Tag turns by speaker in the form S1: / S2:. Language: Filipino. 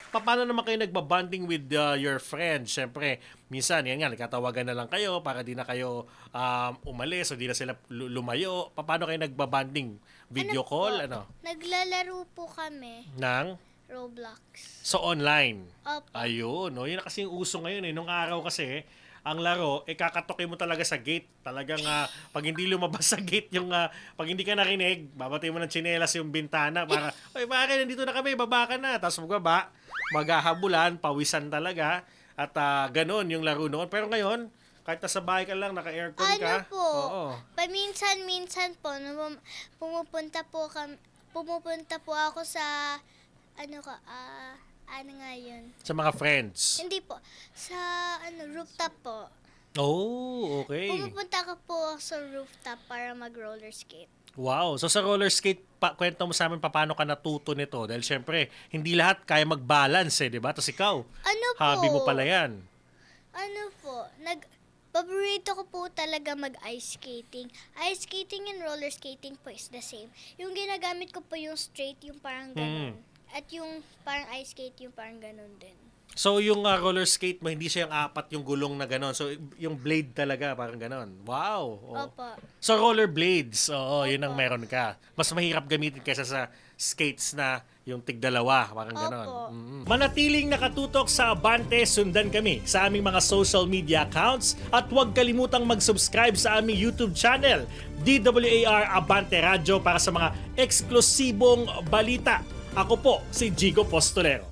S1: paano naman kayo nagbabanding with your friends? Siyempre, minsan, yan nga, nagkatawagan na lang kayo para di na kayo umalis o di na sila lumayo. Paano kayo nagbabanding? Video call? Ano?
S2: Naglalaro po kami.
S1: Nang?
S2: Roblox.
S1: So, online?
S2: Opo.
S1: Ayun, no? Yun na kasi yung uso ngayon eh. Nung araw kasi, ang laro, kakatokin mo talaga sa gate. Talagang pag hindi lumabas sa gate yung, pag hindi ka narinig, babatay mo ng tsinelas yung bintana para, oy, bakit nandito na kami, baba ka na. Tapos magbaba, maghahabulan, pawisan talaga. At ganon yung laro noon. Pero ngayon, kahit nasa bahay ka lang, naka-aircon
S2: Ano
S1: ka.
S2: po?
S1: Oo.
S2: Paminsan-minsan po, pumupunta po ako sa, ano nga yun?
S1: Sa mga friends.
S2: Hindi po, sa rooftop po.
S1: Oh, okay.
S2: Pumupunta ka po sa rooftop para mag-roller skate.
S1: Wow. So sa roller skate, kwento mo sa amin paano ka natuto nito. Dahil syempre, hindi lahat kaya mag-balance eh, di ba? Tapos ikaw,
S2: Ano po?
S1: hobby mo pala yan.
S2: Paborito ko po talaga mag-ice skating. Ice skating and roller skating po is the same. Yung ginagamit ko po yung straight, yung parang ganun. At yung parang ice skate, yung parang ganun din.
S1: So yung roller skate mo, hindi siya yung apat yung gulong na gano'n. So yung blade talaga, parang gano'n. Wow. Oh.
S2: Opo.
S1: So roller blades, oo, yun ang
S2: Opo.
S1: meron ka. Mas mahirap gamitin kaysa sa skates na yung tigdalawa, parang gano'n.
S2: Opo.
S1: Manatiling nakatutok sa Abante, sundan kami sa aming mga social media accounts at huwag kalimutang mag-subscribe sa aming YouTube channel, DWAR Abante Radio, para sa mga eksklusibong balita. Ako po si Jigo Postolero.